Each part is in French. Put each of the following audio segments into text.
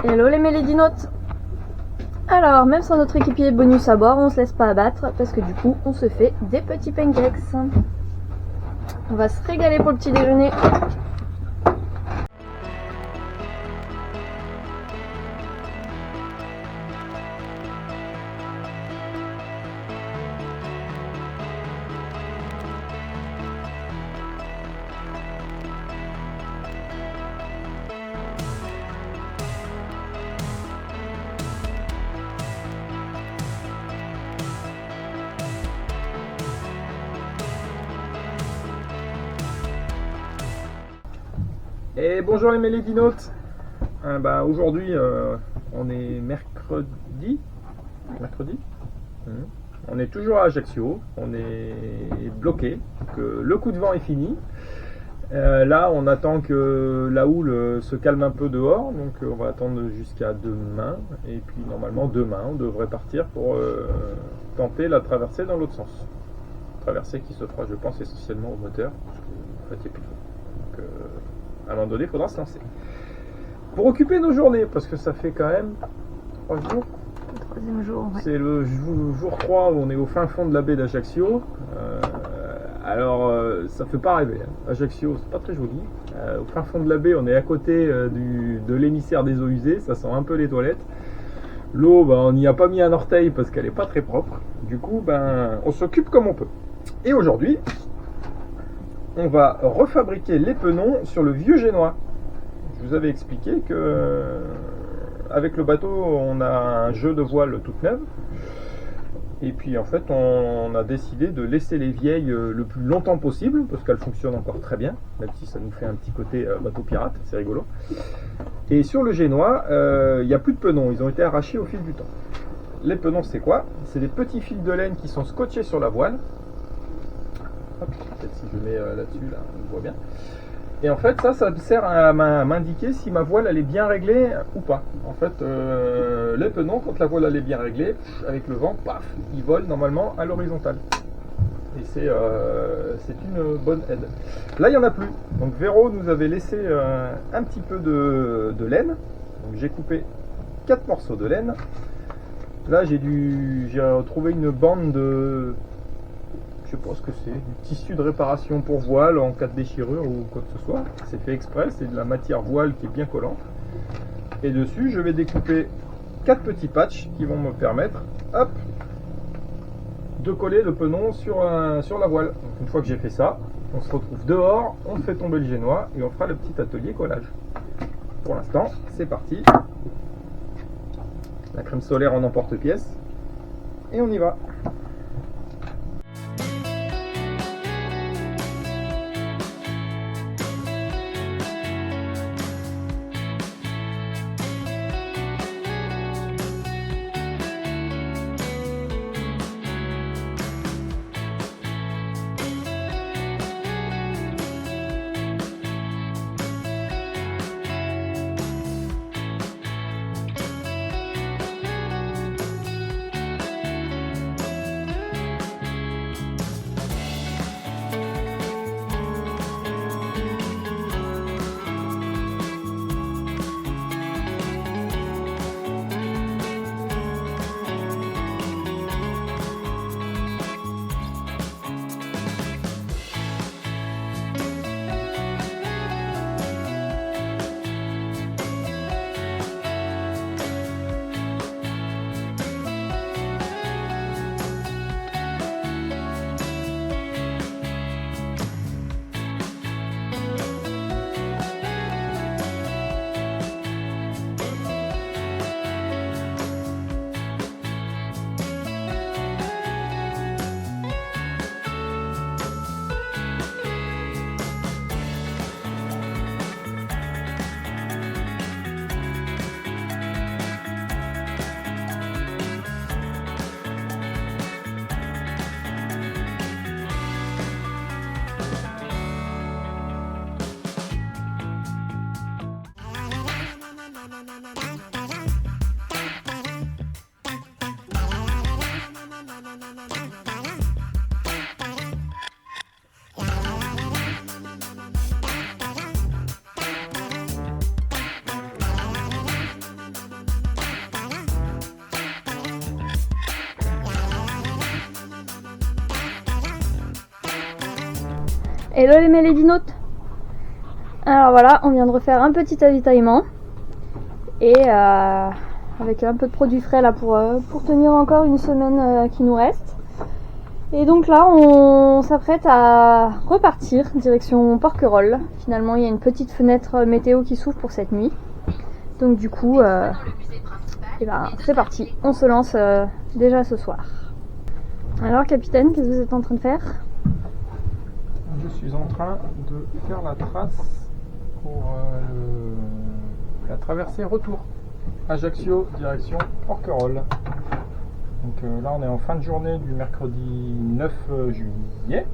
Hello les mélodinotes. Alors, même sans notre équipier bonus à boire, on se laisse pas abattre parce que du coup, on se fait des petits pancakes. On va se régaler pour le petit déjeuner. Et bonjour les mélodinotes. Aujourd'hui on est mercredi. On est toujours à Ajaccio, on est bloqué, que le coup de vent est fini. Là on attend que la houle se calme un peu dehors, donc on va attendre jusqu'à demain. Et puis normalement demain on devrait partir pour tenter la traversée dans l'autre sens. Traversée qui se fera je pense essentiellement au moteur, parce qu'en fait il n'y a plus de vent. Donc à un moment donné, il faudra se lancer. Pour occuper nos journées, parce que ça fait quand même 3 jours. Le troisième jour, ouais. C'est le jour 3 où on est au fin fond de la baie d'Ajaccio. Ça fait pas rêver. Ajaccio, c'est pas très joli. Au fin fond de la baie, on est à côté de l'émissaire des eaux usées. Ça sent un peu les toilettes. L'eau, on n'y a pas mis un orteil parce qu'elle est pas très propre. Du coup, on s'occupe comme on peut. Et aujourd'hui, on va refabriquer les penons sur le vieux génois. Je vous avais expliqué que avec le bateau on a un jeu de voile toute neuve, et puis en fait on a décidé de laisser les vieilles le plus longtemps possible parce qu'elles fonctionnent encore très bien, même si ça nous fait un petit côté bateau pirate, c'est rigolo. Et sur le génois il n'y a plus de penons, ils ont été arrachés au fil du temps. Les penons c'est quoi? C'est des petits fils de laine qui sont scotchés sur la voile. Hop, peut-être si je mets là-dessus, là, on voit bien. Et en fait, ça sert à m'indiquer si ma voile elle est bien réglée ou pas. En fait, les penons, quand la voile elle est bien réglée, avec le vent, paf, ils volent normalement à l'horizontale. Et c'est une bonne aide. Là, il n'y en a plus. Donc Véro nous avait laissé un petit peu de laine. Donc j'ai coupé 4 morceaux de laine. Là, j'ai retrouvé une bande de... Je sais pas ce que c'est, du tissu de réparation pour voile en cas de déchirure ou quoi que ce soit. C'est fait exprès, c'est de la matière voile qui est bien collante. Et dessus, je vais découper 4 petits patchs qui vont me permettre, hop, de coller le penon sur la voile. Donc, une fois que j'ai fait ça, on se retrouve dehors, on fait tomber le génois et on fera le petit atelier collage. Pour l'instant, c'est parti. La crème solaire en emporte-pièce. Et on y va. Hello les mélédinotes. Alors voilà, on vient de refaire un petit avitaillement. Et avec un peu de produits frais là pour tenir encore une semaine qui nous reste. Et donc là on s'apprête à repartir direction Porquerolles. Finalement il y a une petite fenêtre météo qui s'ouvre pour cette nuit. Donc du coup et ben, c'est parti, on se lance déjà ce soir. Alors capitaine, qu'est-ce que vous êtes en train de faire? Je suis en train de faire la trace pour la traversée retour. Ajaccio, direction Porquerolles. Donc là on est en fin de journée du mercredi 9 juillet.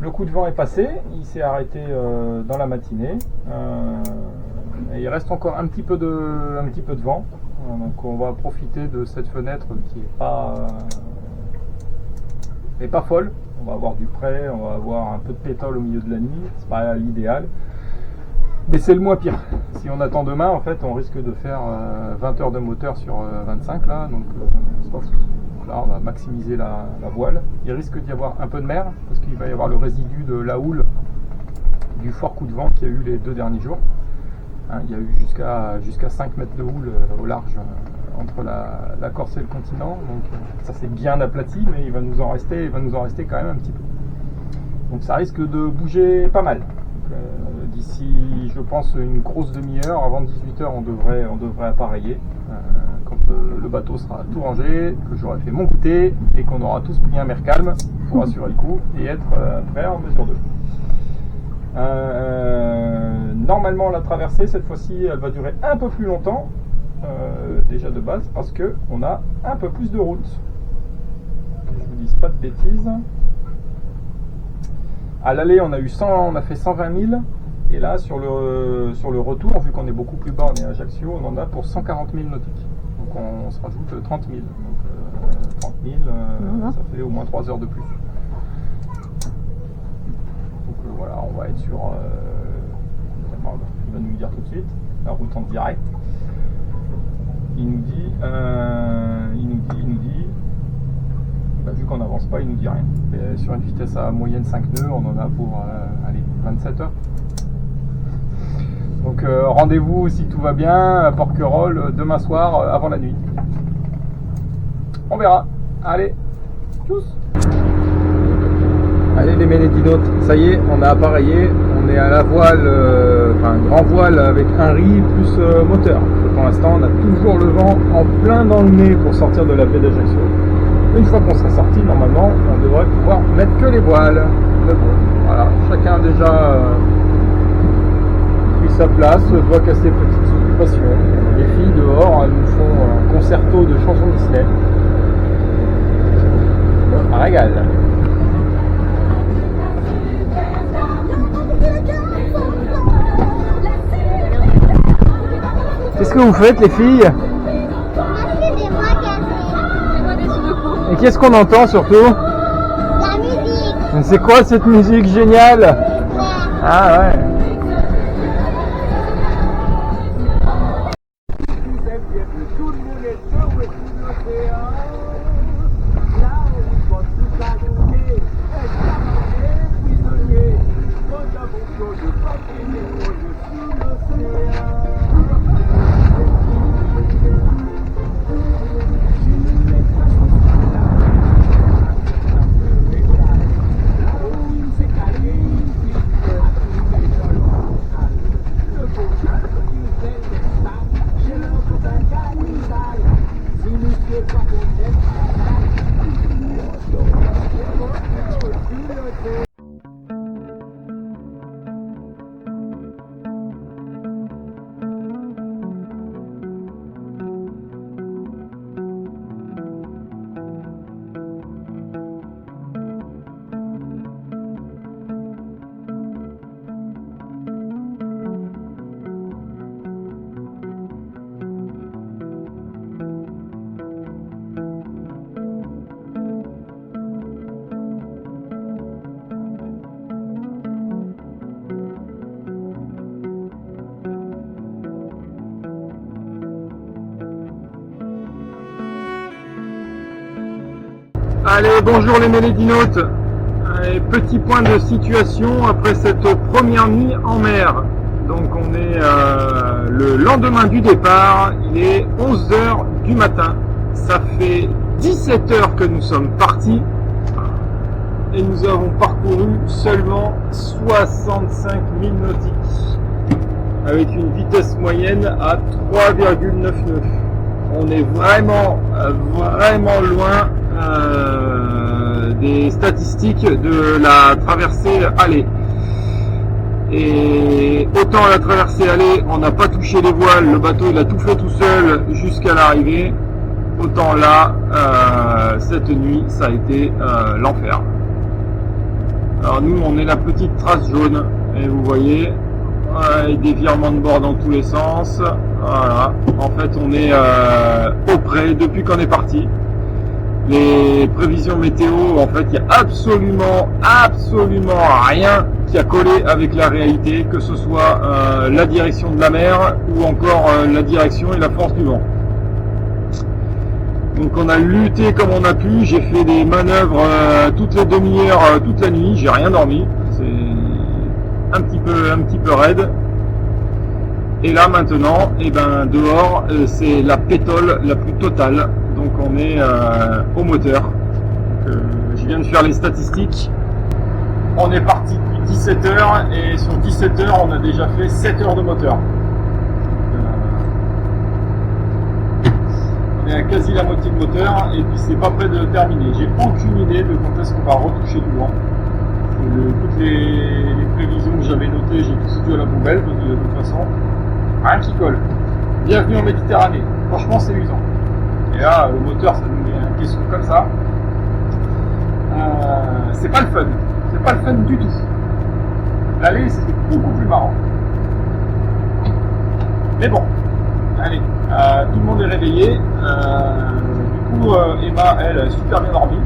Le coup de vent est passé, il s'est arrêté dans la matinée. Et il reste encore un petit peu de vent. Donc on va profiter de cette fenêtre qui est pas folle. On va avoir du près, on va avoir un peu de pétole au milieu de la nuit, c'est pas l'idéal. Mais c'est le moins pire. Si on attend demain, en fait, on risque de faire 20 heures de moteur sur 25 là, donc c'est pas fou. Donc là, on va maximiser la voile. Il risque d'y avoir un peu de mer, parce qu'il va y avoir le résidu de la houle du fort coup de vent qu'il y a eu les 2 derniers jours. Hein, il y a eu jusqu'à 5 mètres de houle au large entre la Corse et le continent, donc ça s'est bien aplati, mais il va nous en rester quand même un petit peu. Donc ça risque de bouger pas mal. D'ici, je pense, une grosse demi-heure, avant 18 h, on devrait appareiller. Quand le bateau sera tout rangé, que j'aurai fait mon goûter et qu'on aura tous pris un mer calme pour assurer le coup et être prêt en mesure 2. Normalement, la traversée, cette fois-ci, elle va durer un peu plus longtemps, déjà de base, parce qu'on a un peu plus de route. Que je vous dise pas de bêtises. À l'aller, on a fait 120 000. Et là, sur le retour, vu qu'on est beaucoup plus bas, on est à Ajaccio, on en a pour 140 000 nautiques. Donc on se rajoute 30 000. Donc 30 000, ça fait au moins 3 heures de plus. Donc voilà, on va être sur... il va nous le dire tout de suite, la route en direct. Il nous dit... vu qu'on n'avance pas, il nous dit rien. Et sur une vitesse à moyenne 5 nœuds, on en a pour 27 heures. Donc rendez-vous, si tout va bien, à Porquerolles demain soir avant la nuit. On verra. Allez, tchuss. Allez les mélédinotes, ça y est, on a appareillé. On est à la voile, grand voile avec un riz plus moteur. Pour l'instant, on a toujours le vent en plein dans le nez pour sortir de la baie d'Ajaccio. Une fois qu'on sera sorti, normalement, on devrait pouvoir mettre que les voiles. Mais bon, voilà, chacun a déjà pris sa place, doit qu'à ses petites occupations. Les filles dehors, elles nous font un concerto de chansons Disney. Un régal. Qu'est-ce que vous faites, les filles? Et qu'est-ce qu'on entend surtout? La musique. C'est quoi cette musique géniale? Ah ouais. Allez, bonjour les mélédinotes. Allez, petit point de situation après cette première nuit en mer. Donc on est le lendemain du départ, il est 11h du matin. Ça fait 17 heures que nous sommes partis et nous avons parcouru seulement 65 000 nautiques avec une vitesse moyenne à 3,9 nœuds. On est vraiment loin des statistiques de la traversée aller. Et autant à la traversée aller, on n'a pas touché les voiles, le bateau il a tout fait tout seul jusqu'à l'arrivée. Autant là, cette nuit, ça a été l'enfer. Alors nous, on est la petite trace jaune, et vous voyez, avec des virements de bord dans tous les sens. Voilà. En fait, on est au près depuis qu'on est parti. Les prévisions météo, en fait, il n'y a absolument rien qui a collé avec la réalité, que ce soit la direction de la mer ou encore la direction et la force du vent. Donc on a lutté comme on a pu, j'ai fait des manœuvres toutes les demi-heures, toute la nuit, j'ai rien dormi, c'est un petit peu raide. Et là maintenant, et ben dehors, c'est la pétole la plus totale. Donc on est au moteur. Donc, je viens de faire les statistiques. On est parti depuis 17 heures et sur 17 heures, on a déjà fait 7 heures de moteur. On est à quasi la moitié de moteur et puis c'est pas près de terminer. J'ai aucune idée de quand est-ce qu'on va retoucher du vent. Toutes les prévisions que j'avais notées, j'ai tout foutu à la poubelle parce que de toute façon, rien qui colle. Bienvenue en Méditerranée. Franchement, c'est usant. Et là, le moteur, ça nous met un question comme ça. C'est pas le fun. C'est pas le fun du tout. L'aller, c'était beaucoup plus marrant. Mais bon, allez, tout le monde est réveillé. Du coup, Emma, elle, a super bien dormi.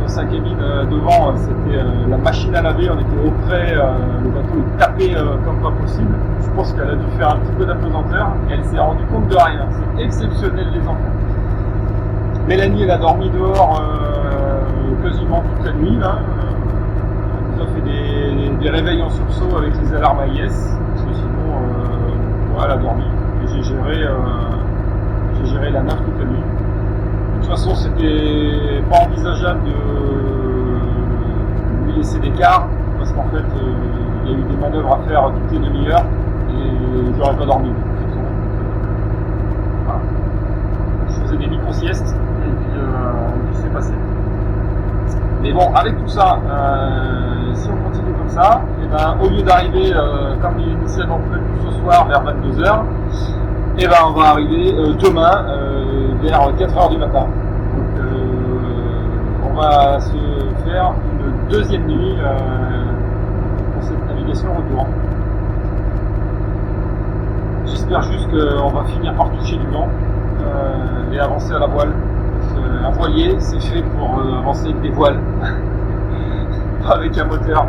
Dans sa cabine devant, c'était la machine à laver. On était au frais, le bateau est tapé comme pas possible. Je pense qu'elle a dû faire un petit peu d'apesanteur. Et elle s'est rendue compte de rien. C'est exceptionnel, les enfants. Mélanie, elle a dormi dehors quasiment toute la nuit. Là. Elle nous a fait des réveils en sursaut avec les alarmes AIS. Parce que sinon, elle a dormi. Et j'ai géré la nave toute la nuit. De toute façon, c'était pas envisageable de lui laisser d'écart. Parce qu'en fait, il y a eu des manœuvres à faire toutes les demi-heures. Et j'aurais pas dormi. Voilà. Je faisais des micro-siestes. Et puis c'est passé. Mais bon, avec tout ça, si on continue comme ça, et ben, au lieu d'arriver comme il est initialement prévu ce soir vers 22h, et ben, on va arriver demain vers 4h du matin. Donc on va se faire une deuxième nuit pour cette navigation retour. J'espère juste qu'on va finir par toucher du vent et avancer à la voile. Un voilier, c'est fait pour avancer avec des voiles, pas avec un moteur.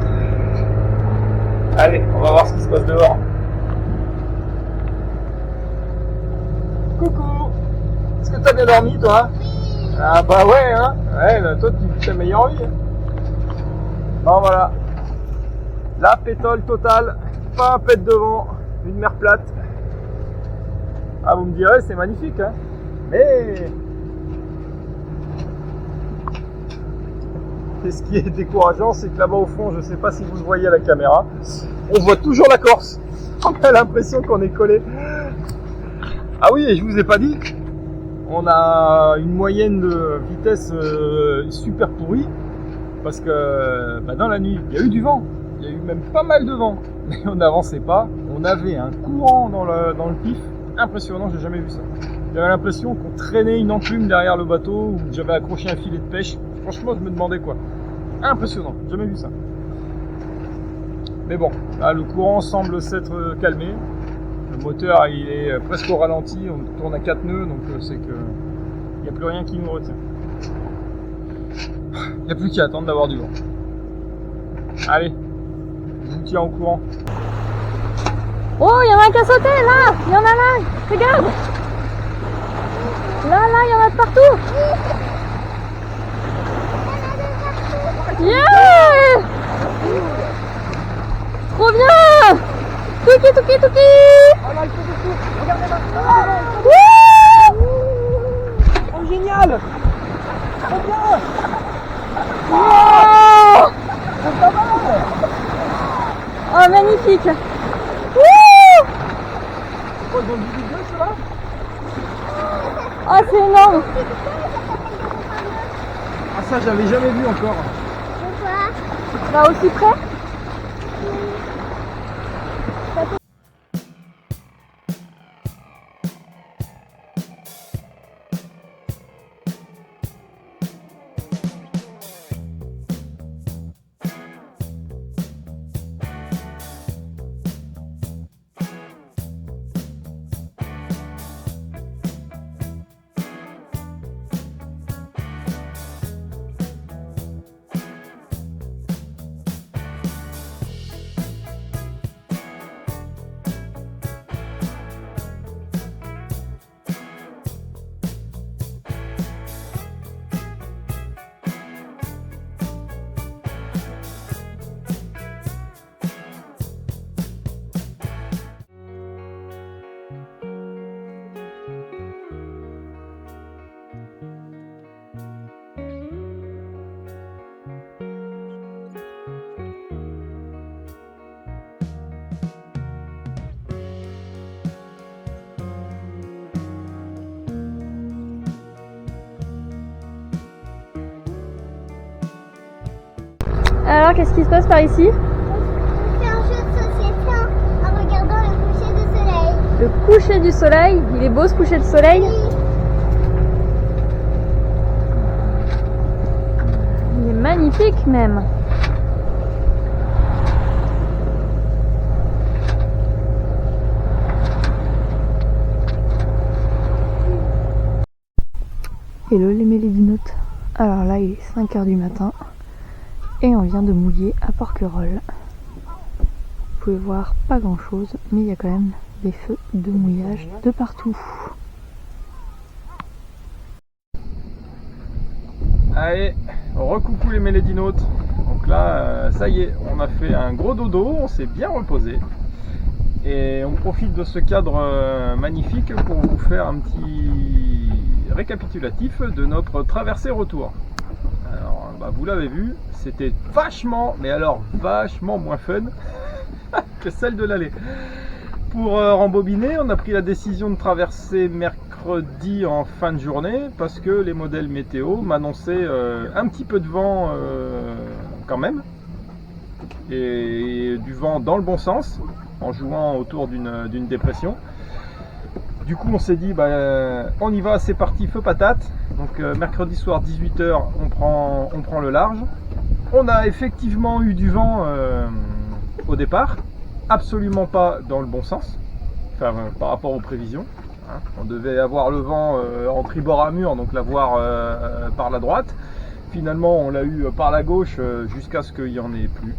Allez, on va voir ce qui se passe dehors. Coucou, est-ce que t'as bien dormi, toi? Ah bah ouais, hein. Ouais, bah toi tu t'as meilleure vie. Bon voilà, la pétole totale, pas un pet de vent, une mer plate. Ah, vous me direz, c'est magnifique, hein. Mais et ce qui est décourageant, c'est que là-bas au fond, je ne sais pas si vous le voyez à la caméra, on voit toujours la Corse. On a l'impression qu'on est collé. Ah oui, et je vous ai pas dit, on a une moyenne de vitesse super pourrie, parce que dans la nuit, il y a eu du vent, il y a eu même pas mal de vent, mais on n'avançait pas, on avait un courant dans le pif, impressionnant, j'ai jamais vu ça. J'avais l'impression qu'on traînait une enclume derrière le bateau, ou que j'avais accroché un filet de pêche. Franchement, je me demandais quoi. Impressionnant, jamais vu ça. Mais bon, là, le courant semble s'être calmé. Le moteur, il est presque au ralenti. On tourne à 4 nœuds, donc c'est que il n'y a plus rien qui nous retient. Il n'y a plus qu'à attendre d'avoir du vent. Allez, je vous tiens au courant. Oh, il y en a un qui a sauté, là. Il y en a là, regarde. Là, il y en a de partout. Yeah! Tuki Tuki. Ah là, il fait des coups. Regardez là. Wouh. Oh, génial. Trop bien. Oh, C'est pas mal. oh magnifique. Wouh. Oh, ils ont du vidéo, ceux-là. Oh, c'est énorme. Ah, ça, j'avais jamais vu encore. Pourquoi? Là aussi près. Alors, qu'est-ce qui se passe par ici? C'est un jeu de société en regardant le coucher du soleil. Le coucher du soleil. Il est beau ce coucher de soleil. Il est magnifique même. Hello les mélodinotes. Alors là il est 5 h du matin et on vient de mouiller à Porquerolles. Vous pouvez voir pas grand chose mais il y a quand même des feux de mouillage de partout. Allez, recoucou les mélodinotes. Donc là, ça y est, on a fait un gros dodo, on s'est bien reposé. Et on profite de ce cadre magnifique pour vous faire un petit récapitulatif de notre traversée retour. Alors, bah, vous l'avez vu, c'était vachement, mais alors vachement moins fun que celle de l'aller. Pour rembobiner, on a pris la décision de traverser mercredi en fin de journée parce que les modèles météo m'annonçaient un petit peu de vent quand même, et du vent dans le bon sens en jouant autour d'une dépression. Du coup on s'est dit bah, on y va, c'est parti, feu patate. Donc mercredi soir 18 h on prend le large. On a effectivement eu du vent au départ, absolument pas dans le bon sens, enfin par rapport aux prévisions. On devait avoir le vent en tribord à mur, donc l'avoir par la droite. Finalement on l'a eu par la gauche jusqu'à ce qu'il n'y en ait plus.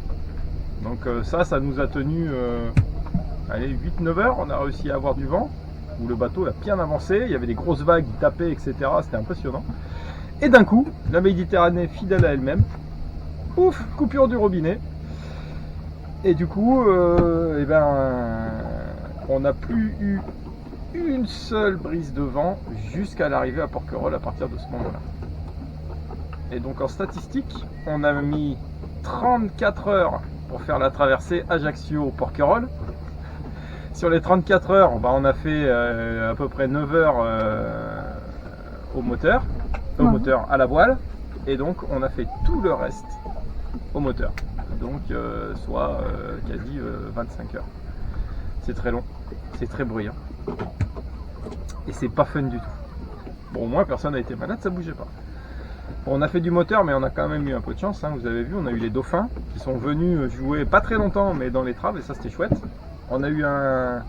Donc ça nous a tenu 8-9 heures, on a réussi à avoir du vent, où le bateau a bien avancé, il y avait des grosses vagues qui tapaient, etc. C'était impressionnant. Et d'un coup, la Méditerranée fidèle à elle-même, pouf, coupure du robinet. Et du coup, on n'a plus eu une seule brise de vent jusqu'à l'arrivée à Porquerolles à partir de ce moment-là. Et donc en statistique, on a mis 34 heures pour faire la traversée Ajaccio-Porquerolles. Sur les 34 heures, on a fait à peu près 9 heures au moteur, moteur à la voile, et donc on a fait tout le reste au moteur. Donc soit quasi 25 heures. C'est très long, c'est très bruyant, et c'est pas fun du tout. Bon, au moins personne n'a été malade, ça bougeait pas. Bon, on a fait du moteur, mais on a quand même eu un peu de chance, hein. Vous avez vu, on a eu les dauphins qui sont venus jouer pas très longtemps, mais dans l'étrave, et ça c'était chouette. On a eu un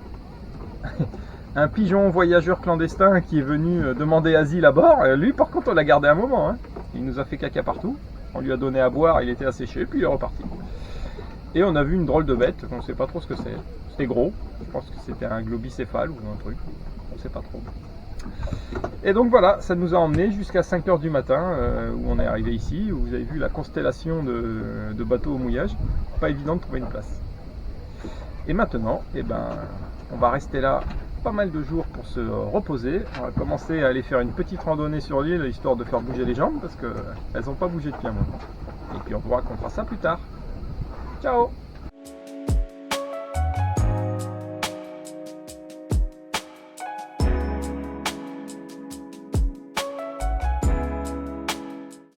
pigeon voyageur clandestin qui est venu demander asile à bord. Lui, par contre, on l'a gardé un moment, hein. Il nous a fait caca partout. On lui a donné à boire, il était asséché, puis il est reparti. Et on a vu une drôle de bête, on ne sait pas trop ce que c'est. C'était gros, je pense que c'était un globicéphale ou un truc, on ne sait pas trop. Et donc voilà, ça nous a emmené jusqu'à 5 h du matin, où on est arrivé ici, où vous avez vu la constellation de bateaux au mouillage. Pas évident de trouver une place. Et maintenant, eh ben, on va rester là pas mal de jours pour se reposer. On va commencer à aller faire une petite randonnée sur l'île, histoire de faire bouger les jambes, parce qu'elles n'ont pas bougé depuis un moment. Et puis on vous racontera ça plus tard. Ciao!